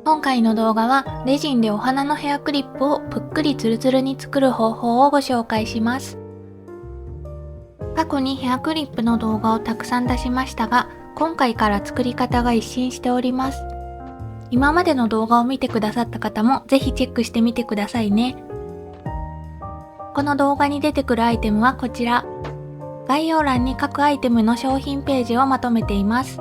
今回の動画はレジンでお花のヘアクリップをぷっくりツルツルに作る方法をご紹介します。過去にヘアクリップの動画をたくさん出しましたが、今回から作り方が一新しております。今までの動画を見てくださった方もぜひチェックしてみてくださいね。この動画に出てくるアイテムはこちら。概要欄に各アイテムの商品ページをまとめています。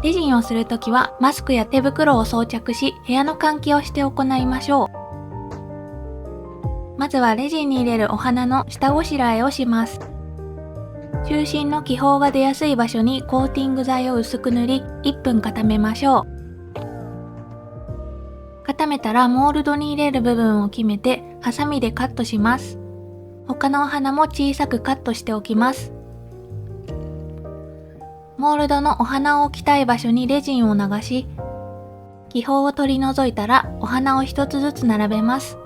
レジンをするときはマスクや手袋を装着し、部屋の換気をして行いましょう。まずはレジンに入れるお花の下ごしらえをします。中心の気泡が出やすい場所にコーティング剤を薄く塗り、1分固めましょう。固めたらモールドに入れる部分を決めて、ハサミでカットします。他のお花も小さくカットしておきます。モールドのお花を置きたい場所にレジンを流し、気泡を取り除いたらお花を一つずつ並べます。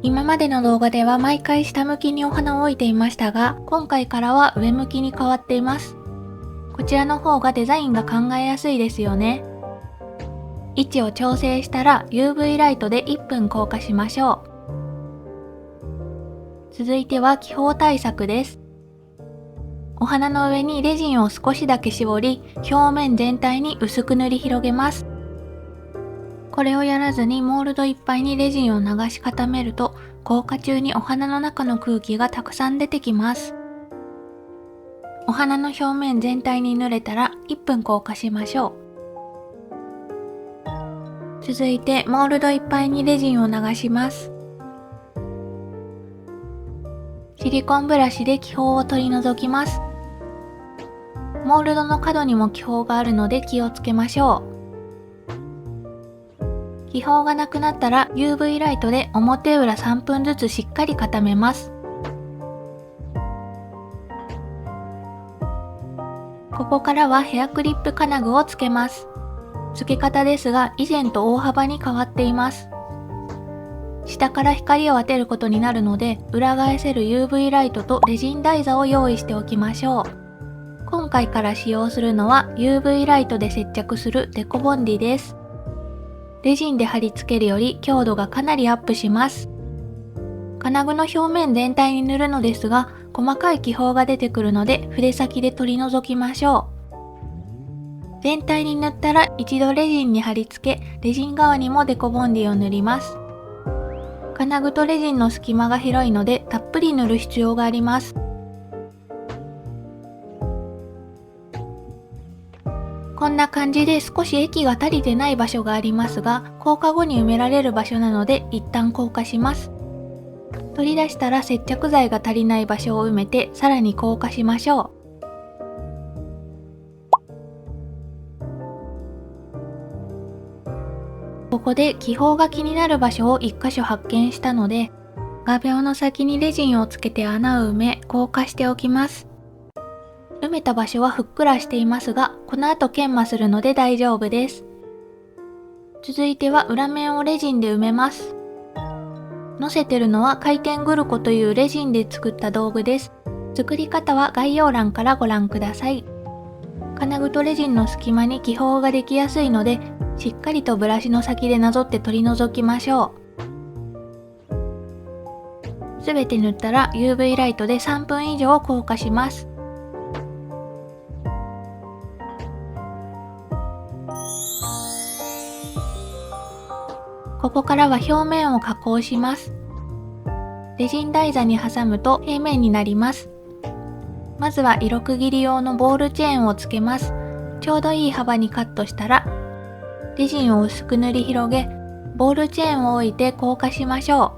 今までの動画では毎回下向きにお花を置いていましたが、今回からは上向きに変わっています。こちらの方がデザインが考えやすいですよね。位置を調整したら UV ライトで1分硬化しましょう。続いては気泡対策です。お花の上にレジンを少しだけ絞り、表面全体に薄く塗り広げます。これをやらずにモールドいっぱいにレジンを流し固めると、硬化中にお花の中の空気がたくさん出てきます。お花の表面全体に塗れたら1分硬化しましょう。続いてモールドいっぱいにレジンを流します。シリコンブラシで気泡を取り除きます。モールドの角にも気泡があるので気をつけましょう。気泡がなくなったら UV ライトで表裏3分ずつしっかり固めます。ここからはヘアクリップ金具をつけます。付け方ですが以前と大幅に変わっています。下から光を当てることになるので、裏返せる UV ライトとレジン台座を用意しておきましょう。今回から使用するのは UV ライトで接着するデコボンディです。レジンで貼り付けるより強度がかなりアップします。金具の表面全体に塗るのですが、細かい気泡が出てくるので筆先で取り除きましょう。全体に塗ったら一度レジンに貼り付け、レジン側にもデコボンディを塗ります。金具とレジンの隙間が広いのでたっぷり塗る必要があります。こんな感じで少し液が足りてない場所がありますが、硬化後に埋められる場所なので一旦硬化します。取り出したら接着剤が足りない場所を埋めてさらに硬化しましょう。ここで気泡が気になる場所を1箇所発見したので、画鋲の先にレジンをつけて穴を埋め、硬化しておきます。埋めた場所はふっくらしていますが、この後研磨するので大丈夫です。続いては裏面をレジンで埋めます。乗せてるのは回転グルコというレジンで作った道具です。作り方は概要欄からご覧ください。金具とレジンの隙間に気泡ができやすいので、しっかりとブラシの先でなぞって取り除きましょう。すべて塗ったら UV ライトで3分以上硬化します。ここからは表面を加工します。レジン台座に挟むと平面になります。まずは色区切り用のボールチェーンをつけます。ちょうどいい幅にカットしたら、レジンを薄く塗り広げ、ボールチェーンを置いて硬化しましょ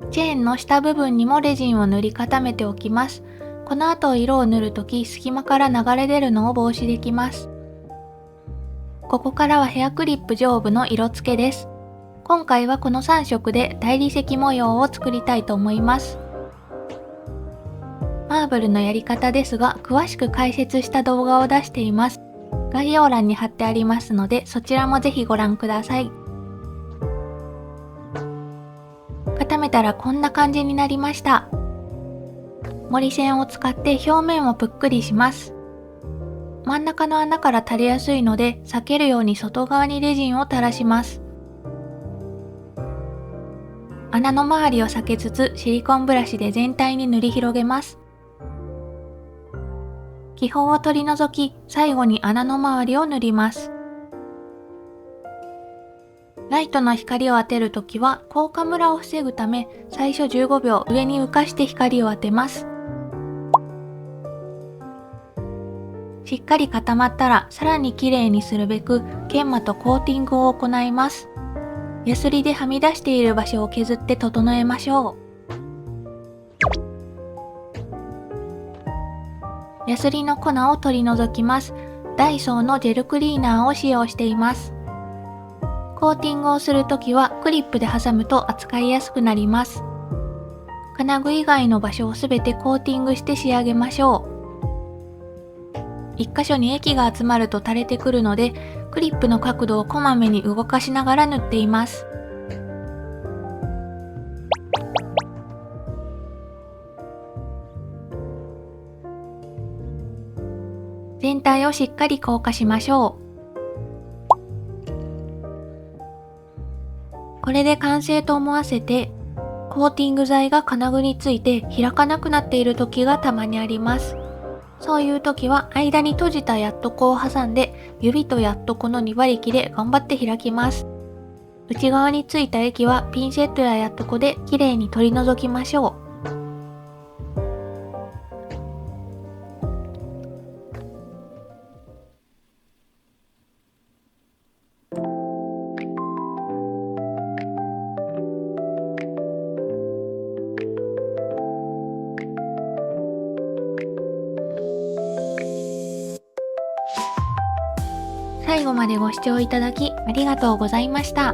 う。チェーンの下部分にもレジンを塗り固めておきます。この後色を塗るとき隙間から流れ出るのを防止できます。ここからはヘアクリップ上部の色付けです。今回はこの3色で大理石模様を作りたいと思います。マーブルのやり方ですが、詳しく解説した動画を出しています。概要欄に貼ってありますので、そちらもぜひご覧ください。固めたらこんな感じになりました。盛り線を使って表面をぷっくりします。真ん中の穴から垂れやすいので避けるように外側にレジンを垂らします。穴の周りを避けつつシリコンブラシで全体に塗り広げます。気泡を取り除き、最後に穴の周りを塗ります。ライトの光を当てるときは効果ムラを防ぐため、最初15秒上に浮かして光を当てます。しっかり固まったらさらにきれいにするべく研磨とコーティングを行います。ヤスリではみ出している場所を削って整えましょう。ヤスリの粉を取り除きます。ダイソーのジェルクリーナーを使用しています。コーティングをするときはクリップで挟むと扱いやすくなります。金具以外の場所をすべてコーティングして仕上げましょう。一箇所に液が集まると垂れてくるので、クリップの角度をこまめに動かしながら塗っています。全体をしっかり硬化しましょう。これで完成と思わせて、コーティング剤が金具について開かなくなっている時がたまにあります。そういう時は間に閉じたヤットコを挟んで指とヤットコの2馬力で頑張って開きます。内側についた液はピンセットやヤットコできれいに取り除きましょう。最後までご視聴いただきありがとうございました。